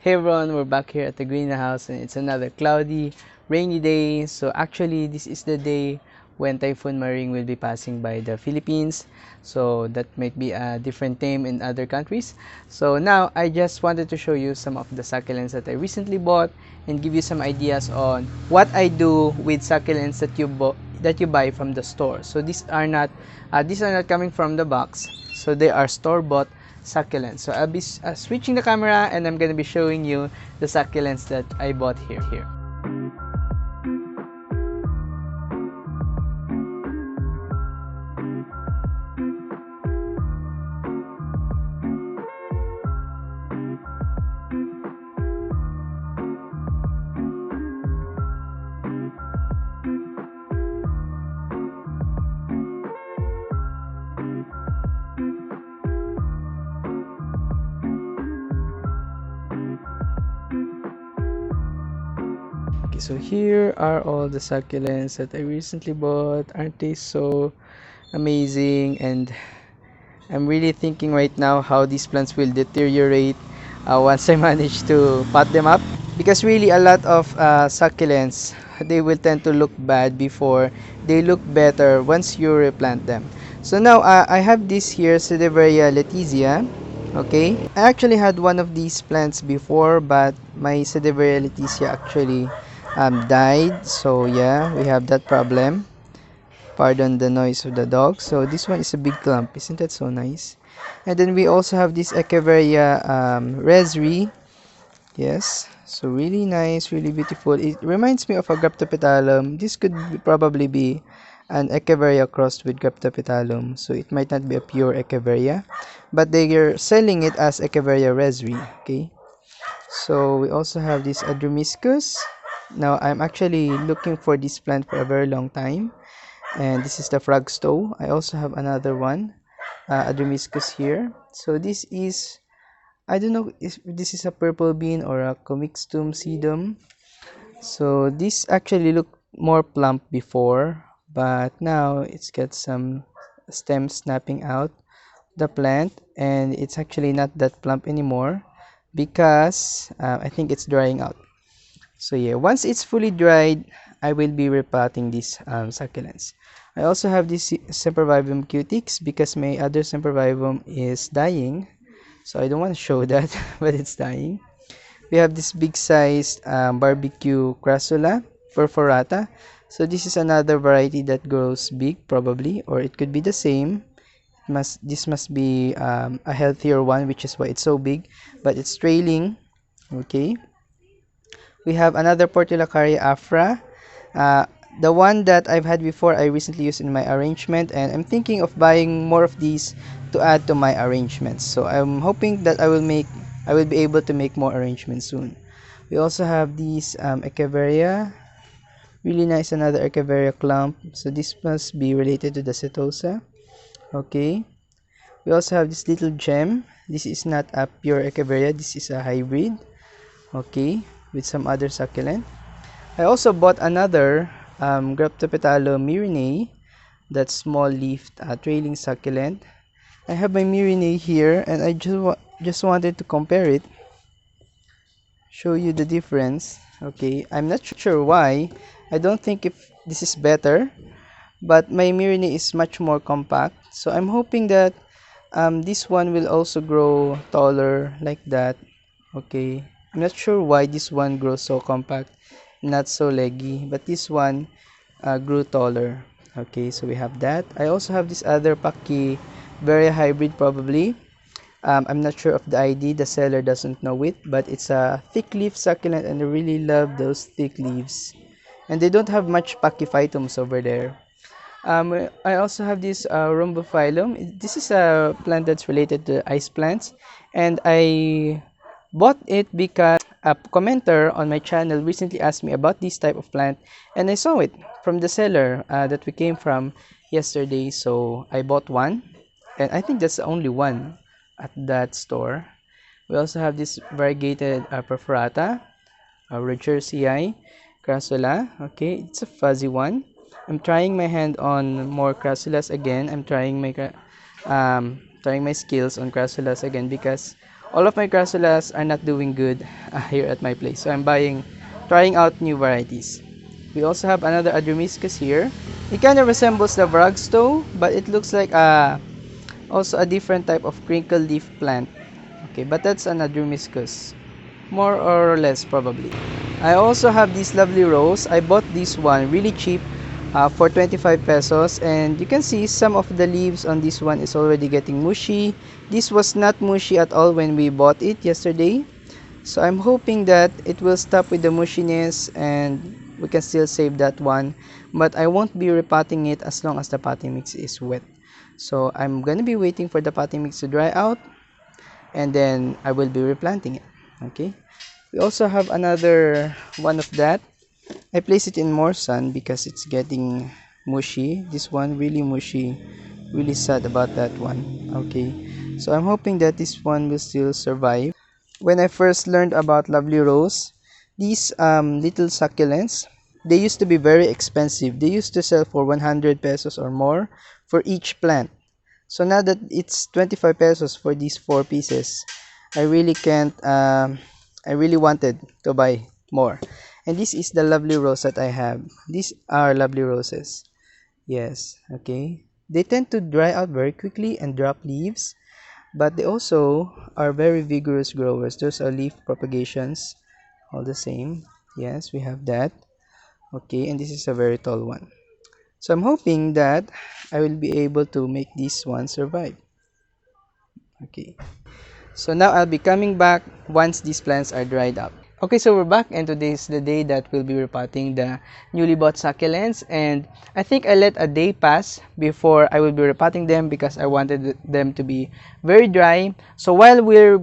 Hey everyone, we're back here at the greenhouse and it's another cloudy, rainy day. So actually this is the day when Typhoon Maring will be passing by the Philippines. So that might be a different name in other countries. So now I just wanted to show you some of the succulents that I recently bought and give you some ideas on what I do with succulents that you buy from the store. So these are not coming from the box. So they are store-bought succulents. So I'll be switching the camera and I'm going to be showing you the succulents that I bought here. So here are all the succulents that I recently bought. Aren't they so amazing? And I'm really thinking right now how these plants will deteriorate once I manage to pot them up. Because really a lot of succulents, they will tend to look bad before they look better once you replant them. So now I have this here, Sedeveria letizia. Okay, I actually had one of these plants before, but my Sedeveria letizia actually died. So yeah, we have that problem. Pardon the noise of the dog. So this one is a big clump. Isn't that so nice? And then we also have this Echeveria resri. Yes, so really nice, really beautiful. It reminds me of a Graptopetalum. This could probably be an Echeveria crossed with Graptopetalum. So it might not be a pure Echeveria, but they are selling it as Echeveria resri. Okay. So we also have this Adromiscus. Now I'm actually looking for this plant for a very long time, and this is the Frogstow. I also have another one, Adromiscus here. So this is, I don't know if this is a purple bean or a Comixtum sedum. So this actually looked more plump before, but now it's got some stems snapping out the plant, and it's actually not that plump anymore because I think it's drying out. So yeah, once it's fully dried, I will be repotting these succulents. I also have this Sempervivum cutix because my other Sempervivum is dying. So I don't want to show that, but it's dying. We have this big sized barbecue crassula perforata. So this is another variety that grows big probably, or it could be the same. This must be a healthier one, which is why it's so big, but it's trailing. Okay. We have another Portulacaria afra. Uh, the one that I've had before, I recently used in my arrangement, and I'm thinking of buying more of these to add to my arrangements. So I'm hoping that I will be able to make more arrangements soon. We also have these Echeveria. Really nice, another Echeveria clump. So this must be related to the Setosa. Okay. We also have this little gem. This is not a pure Echeveria. This is a hybrid. Okay. With some other succulent. I also bought another Graptopetalum myrinae, that small leafed trailing succulent. I have my myrinae here, and I just wanted to compare it, show you the difference. Okay, I'm not sure why. I don't think if this is better, but my myrinae is much more compact. So I'm hoping that this one will also grow taller like that. Okay, I'm not sure why this one grows so compact, not so leggy, but this one grew taller. Okay, so we have that. I also have this other Paki, very hybrid probably. I'm not sure of the ID, the seller doesn't know it, but it's a thick leaf succulent, and I really love those thick leaves. And they don't have much pachyphytums over there. I also have this rhombophyllum. This is a plant that's related to ice plants, and I bought it because a commenter on my channel recently asked me about this type of plant, and I saw it from the seller that we came from yesterday. So I bought one, and I think that's the only one at that store. We also have this variegated perforata, Rogersii crassula. Okay, it's a fuzzy one. I'm trying my hand on more crassulas again. I'm trying my skills on crassulas again because all of my crassulas are not doing good here at my place. So I'm trying out new varieties. We also have another Adromiscus here. It kind of resembles the Varagsto, but it looks like also a different type of crinkle leaf plant. Okay, but that's an Adromiscus. More or less probably. I also have this lovely rose. I bought this one really cheap for 25 pesos, and you can see some of the leaves on this one is already getting mushy. This was not mushy at all when we bought it yesterday, so I'm hoping that it will stop with the mushiness and we can still save that one, but I won't be repotting it as long as the potting mix is wet. So I'm gonna be waiting for the potting mix to dry out, and then I will be replanting it. Okay, we also have another one of that. I place it in more sun because it's getting mushy. This one really mushy. Really sad about that one. Okay, so I'm hoping that this one will still survive. When I first learned about Lovely Rose, these little succulents, they used to be very expensive. They used to sell for 100 pesos or more for each plant. So now that it's 25 pesos for these 4 pieces, I really can't, I really wanted to buy more. And this is the lovely rose that I have. These are lovely roses. Yes, okay. They tend to dry out very quickly and drop leaves, but they also are very vigorous growers. Those are leaf propagations, all the same. Yes, we have that. Okay, and this is a very tall one. So I'm hoping that I will be able to make this one survive. Okay. So now I'll be coming back once these plants are dried up. Okay, so we're back, and today is the day that we'll be repotting the newly bought succulents, and I think I let a day pass before I will be repotting them because I wanted them to be very dry. So while we're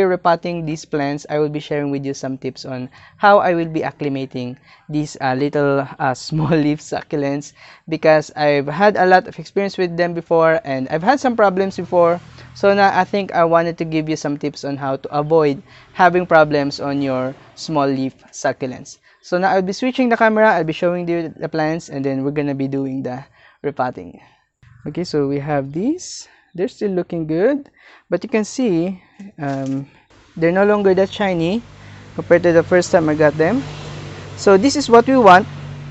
repotting these plants, I will be sharing with you some tips on how I will be acclimating these little small leaf succulents, because I've had a lot of experience with them before and I've had some problems before. So now I think I wanted to give you some tips on how to avoid having problems on your small leaf succulents. So now I'll be switching the camera, I'll be showing you the plants, and then we're gonna be doing the repotting. Okay, so we have these. They're still looking good, but you can see they're no longer that shiny compared to the first time I got them. So this is what we want.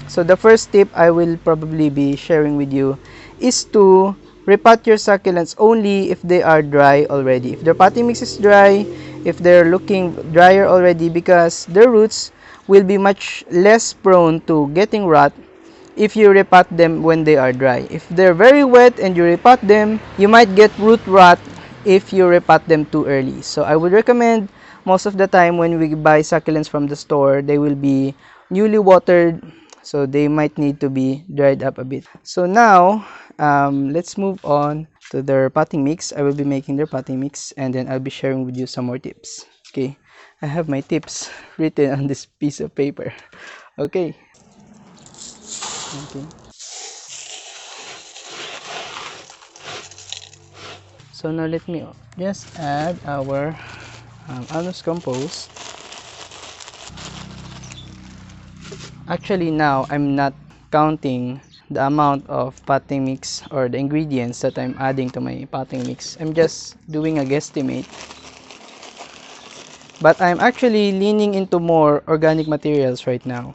So the first tip I will probably be sharing with you is to repot your succulents only if they are dry already. If their potting mix is dry, if they're looking drier already, because their roots will be much less prone to getting rot if you repot them when they are dry. If they're very wet and you repot them, you might get root rot if you repot them too early. So I would recommend, most of the time when we buy succulents from the store, they will be newly watered, so they might need to be dried up a bit. So now let's move on to their potting mix. I will be making their potting mix, and then I'll be sharing with you some more tips. Okay, I have my tips written on this piece of paper. Okay. Okay. So now let me just add our almost compost. Actually now I'm not counting the amount of potting mix or the ingredients that I'm adding to my potting mix. I'm just doing a guesstimate. But I'm actually leaning into more organic materials right now,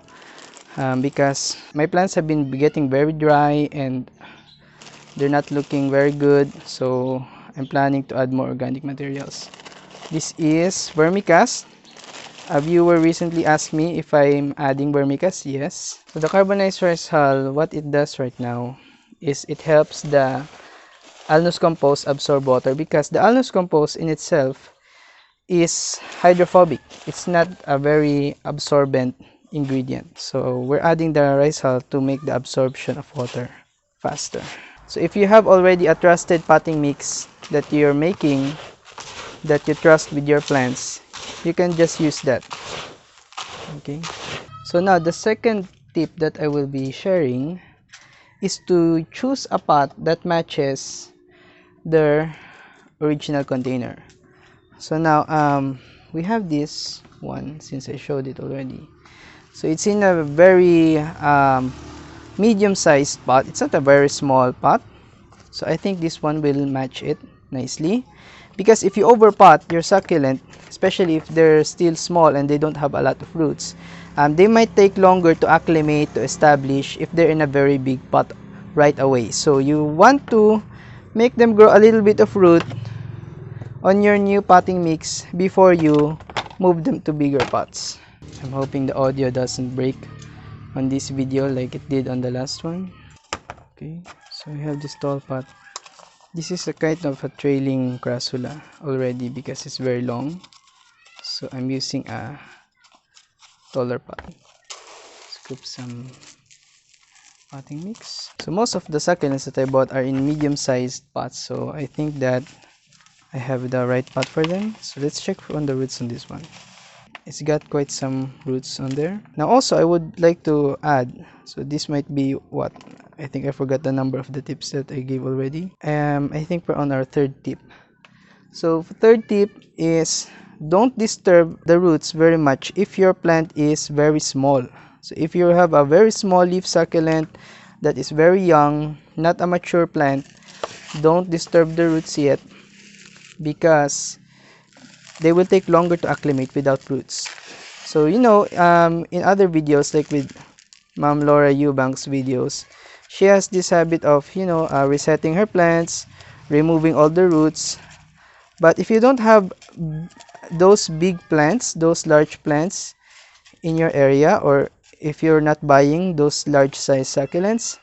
because my plants have been getting very dry and they're not looking very good, so I'm planning to add more organic materials. This is vermicast. A viewer recently asked me if I'm adding vermicast. Yes. So the carbonized rice hull, what it does right now is it helps the alnus compost absorb water, because the alnus compost in itself is hydrophobic. It's not a very absorbent ingredient. So we're adding the rice hull to make the absorption of water faster. So if you have already a trusted potting mix that you're making, that you trust with your plants, you can just use that. Okay. So now the second tip that I will be sharing is to choose a pot that matches their original container. So now we have this one, since I showed it already. So it's in a very medium-sized pot. It's not a very small pot. So I think this one will match it nicely, Because if you overpot your succulent, especially if they're still small and they don't have a lot of roots, they might take longer to acclimate, to establish if they're in a very big pot right away. So you want to make them grow a little bit of root on your new potting mix before you move them to bigger pots. I'm hoping the audio doesn't break on this video like it did on the last one. Okay, so we have this tall pot. This is a kind of a trailing crassula already because it's very long. So I'm using a taller pot. Scoop some potting mix. So most of the succulents that I bought are in medium-sized pots. So I think that I have the right pot for them. So let's check on the roots on this one. It's got quite some roots on there. Now also I would like to add, so this might be what, I think I forgot the number of the tips that I gave already. I think we're on our third tip. So third tip is don't disturb the roots very much if your plant is very small. So if you have a very small leaf succulent that is very young, not a mature plant, don't disturb the roots yet because they will take longer to acclimate without roots. So you know, in other videos like with Ma'am Laura Eubank's videos, she has this habit of, you know, resetting her plants, removing all the roots. But if you don't have those big plants, those large plants in your area, or if you're not buying those large size succulents,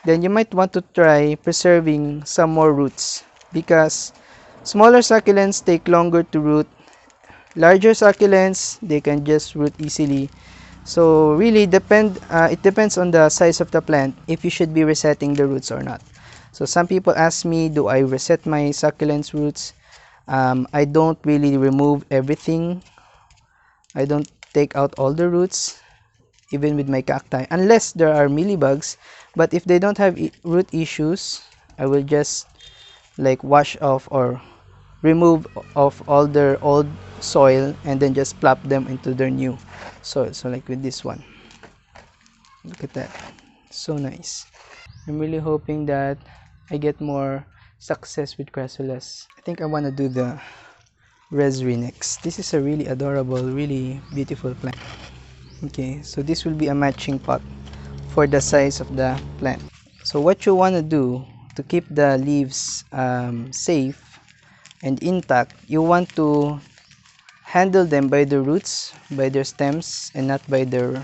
then you might want to try preserving some more roots because smaller succulents take longer to root. Larger succulents, they can just root easily. So really it depends on the size of the plant if you should be resetting the roots or not. So some people ask me, do I reset my succulents roots? I don't really remove everything. I don't take out all the roots, even with my cacti, unless there are mealybugs. But if they don't have root issues, I will just like wash off or remove of all their old soil and then just plop them into their new soil. So like with this one, look at that, so nice. I'm really hoping that I get more success with crassulas. I think I want to do the Resri next. This is a really adorable, really beautiful plant. Okay, so this will be a matching pot for the size of the plant. So what you want to do to keep the leaves safe and intact, you want to handle them by the roots, by their stems, and not by their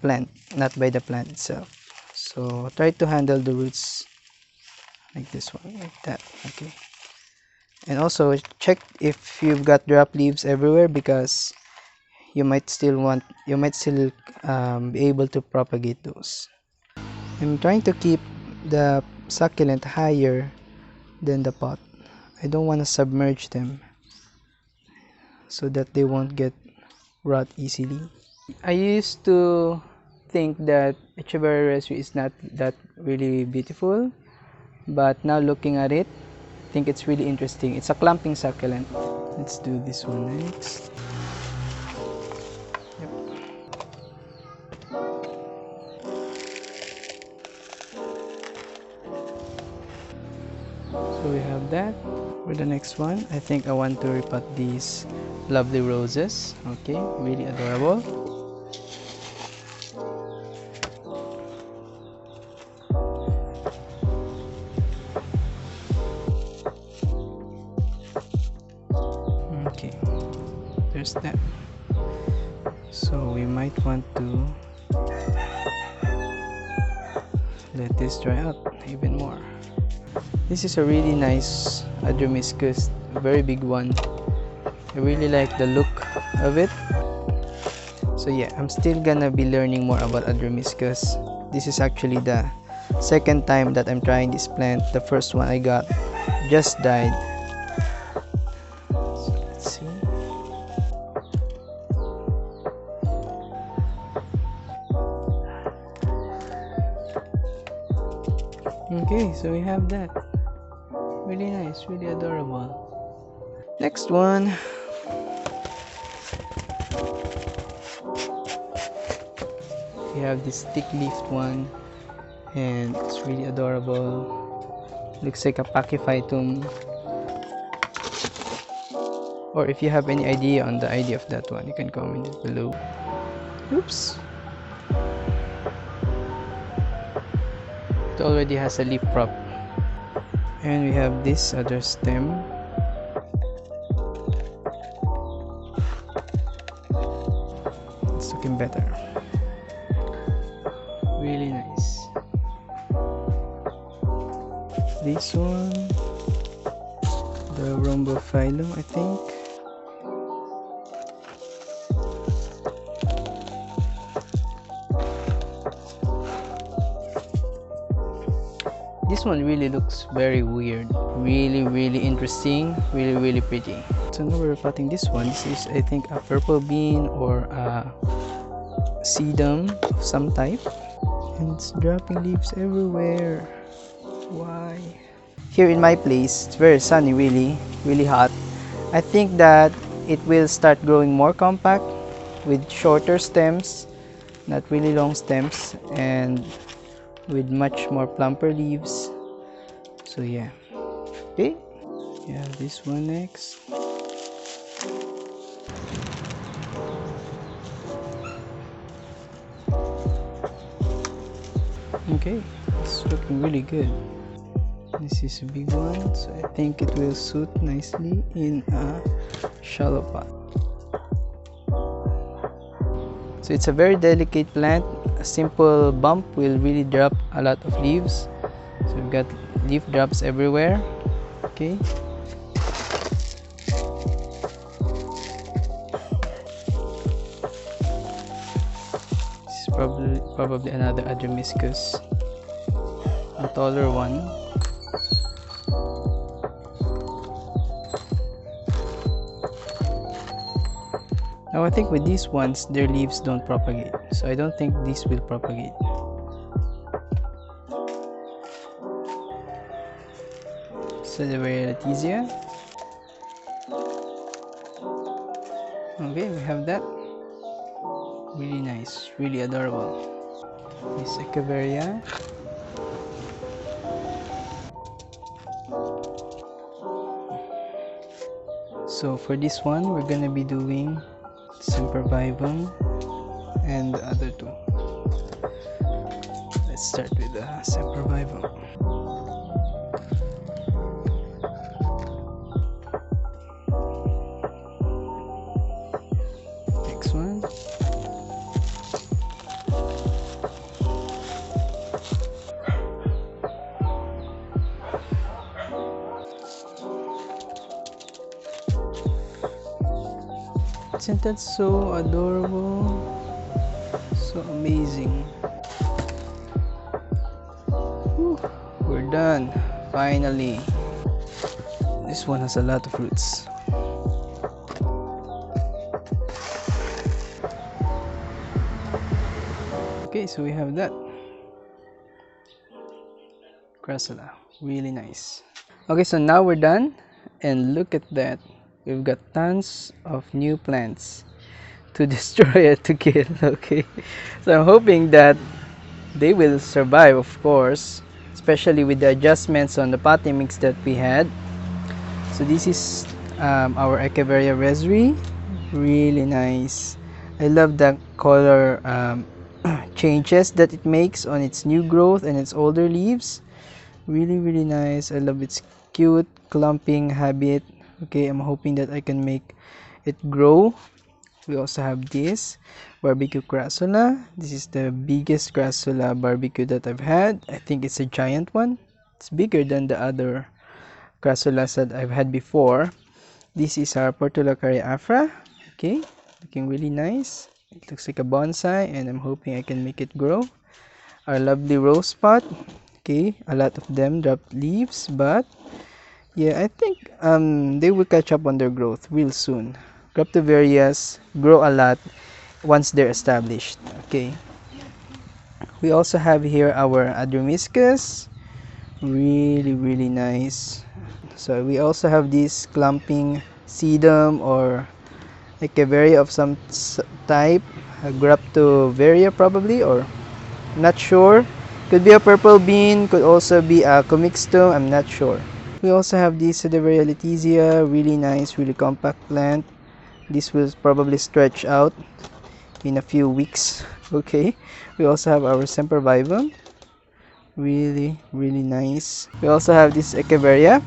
plant, not by the plant itself. So try to handle the roots like this one, like that. Okay, and also check if you've got drop leaves everywhere because you might still be able to propagate those. I'm trying to keep the succulent higher than the pot. I don't want to submerge them so that they won't get rot easily. I used to think that Echeverria Resri is not that really beautiful, but now looking at it, I think it's really interesting. It's a clumping succulent. Let's do this one next. Yep. So we have that. For the next one, I think I want to repot these lovely roses. Okay, really adorable. Okay, there's that. So we might want to let this dry out even more. This is a really nice Adromiscus, a very big one. I really like the look of it. So yeah, I'm still gonna be learning more about Adromiscus. This is actually the second time that I'm trying this plant. The first one I got just died. So let's see. Okay, so we have that. Really nice, really adorable. Next one. We have this thick-leafed one, and it's really adorable. Looks like a pachyphytum. Or if you have any idea on the idea of that one, you can comment it below. Oops! It already has a leaf prop. And we have this other stem. It's looking better. Really nice. This one, the rhombophyllum, I think. This one really looks very weird. Really interesting. Really pretty. So now we're repotting this one. This is, I think, a purple bean or a sedum of some type. And it's dropping leaves everywhere. Why? Here in my place, it's very sunny, really hot. I think that it will start growing more compact with shorter stems, not really long stems, and with much more plumper leaves. So yeah. Okay. Yeah, this one next. Okay, it's looking really good. This is a big one, so I think it will suit nicely in a shallow pot. So it's a very delicate plant. A simple bump will really drop a lot of leaves. So we've got leaf drops everywhere. Okay. This is probably another Adremiscus, a taller one. Now I think with these ones, their leaves don't propagate, so I don't think this will propagate. So the Nueva Ecija. Okay, we have that. Really nice, really adorable. This Echeveria. So for this one, we're gonna be doing Sempervivum and the other two. Let's start with the Sempervivum. Next one. Isn't that so adorable? So amazing. Whew, we're done. Finally. This one has a lot of roots. Okay, so we have that. Crassula. Really nice. Okay, so now we're done. And look at that. We've got tons of new plants to destroy and to kill. Okay, so I'm hoping that they will survive, of course, especially with the adjustments on the potting mix that we had. So this is our Echeveria resri. Really nice. I love the color changes that it makes on its new growth and its older leaves. Really nice. I love its cute clumping habit. Okay, I'm hoping that I can make it grow. We also have this barbecue crassula. This is the biggest crassula barbecue that I've had. I think it's a giant one. It's bigger than the other crassulas that I've had before. This is our Portula cariafra. Okay, looking really nice. It looks like a bonsai, and I'm hoping I can make it grow. Our lovely rose pot. Okay, a lot of them dropped leaves, but yeah, I think they will catch up on their growth real soon. Cryptovarias grow a lot once they're established. Okay. We also have here our Adremiscus. Really nice. So we also have this clumping sedum or Echeveria of some type. A Graptovaria probably, or not sure. Could be a purple bean, could also be a comixtum, I'm not sure. We We also have this Valde Fuente, really nice, really compact plant. This will probably stretch out in a few weeks. Okay, we also have our Sempervivum, really nice. We also have this Echeveria,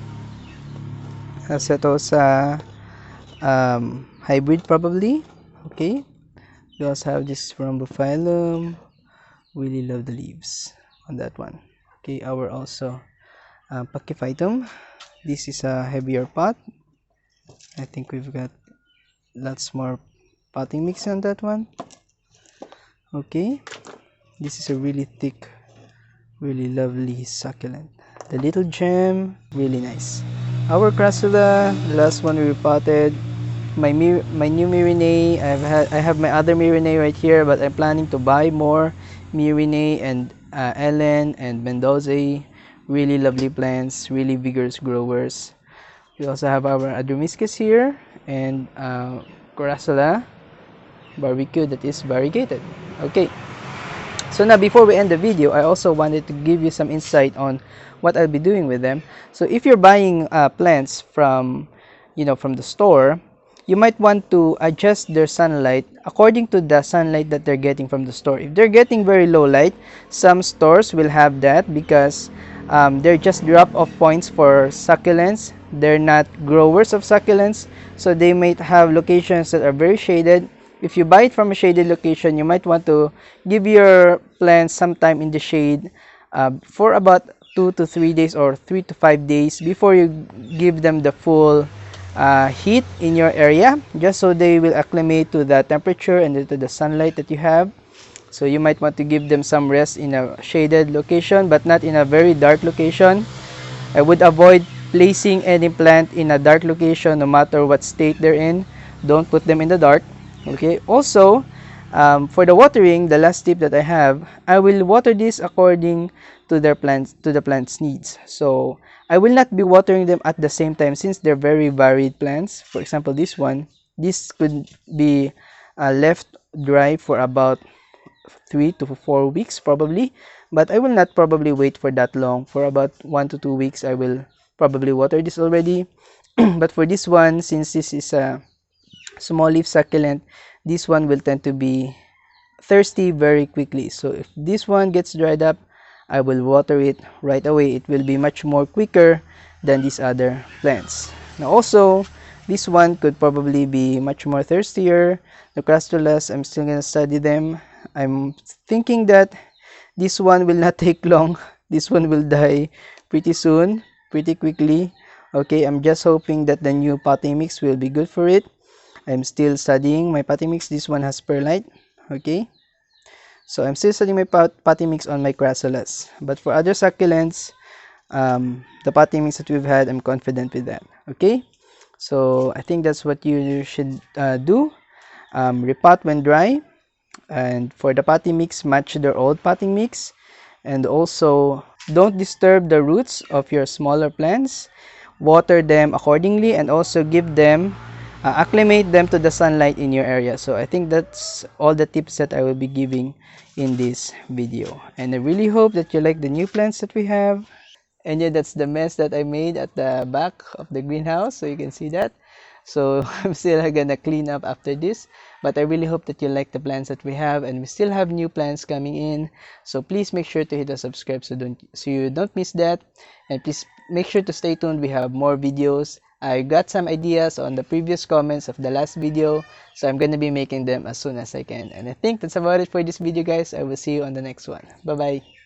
Setosa hybrid probably. Okay, we also have this Rhombophyllum. Really love the leaves on that one. Okay, our also Pachyphytum. This is a heavier pot. I think we've got lots more potting mix on that one. Okay, this is a really thick, really lovely succulent. The little gem, really nice. Our crassula, the last one we repotted. My new Myrinae, I have my other Myrinae right here, but I'm planning to buy more Myrinae and Ellen and Mendoza. Really lovely plants, really vigorous growers. We also have our Adromiscus here and Crassula barbecue that is variegated. Okay, so now before we end the video, I also wanted to give you some insight on what I'll be doing with them. So if you're buying plants from from the store, you might want to adjust their sunlight according to the sunlight that they're getting from the store. If they're getting very low light, some stores will have that because they're just drop-off points for succulents. They're not growers of succulents, so they might have locations that are very shaded. If you buy it from a shaded location, you might want to give your plants some time in the shade for about 2 to 3 days or 3 to 5 days before you give them the full heat in your area, just so they will acclimate to the temperature and to the sunlight that you have. So you might want to give them some rest in a shaded location, but not in a very dark location. I would avoid placing any plant in a dark location no matter what state they're in. Don't put them in the dark. Okay, also for the watering, the last tip that I have, I will water this according to the plant's needs. So I will not be watering them at the same time since they're very varied plants. For example, this one, this could be left dry for about 3 to 4 weeks probably, but I will not probably wait for that long. For about 1 to 2 weeks I will probably water this already. But for this one, since this is a small leaf succulent, this one will tend to be thirsty very quickly. So if this one gets dried up, I will water it right away. It will be much more quicker than these other plants. Now also, this one could probably be much more thirstier. The crassulas, I'm still gonna study them. I'm thinking that this one will not take long. This one will die pretty soon, pretty quickly. Okay, I'm just hoping that the new potting mix will be good for it. I'm still studying my potting mix. This one has perlite. Okay, so I'm still studying my potting mix on my crassulas. But for other succulents, the potting mix that we've had, I'm confident with that. Okay, so I think that's what you should do. Repot when dry, and for the potting mix, match their old potting mix, and also don't disturb the roots of your smaller plants. Water them accordingly, and also give them acclimate them to the sunlight in your area. So I think that's all the tips that I will be giving in this video, and I really hope that you like the new plants that we have. And yeah, that's the mess that I made at the back of the greenhouse, so you can see that. So I'm still gonna clean up after this, but I really hope that you like the plants that we have, and we still have new plants coming in. So please make sure to hit the subscribe so you don't miss that, and please make sure to stay tuned. We have more videos. I got some ideas on the previous comments of the last video, so I'm gonna be making them as soon as I can. And I think that's about it for this video, guys. I will see you on the next one. Bye bye.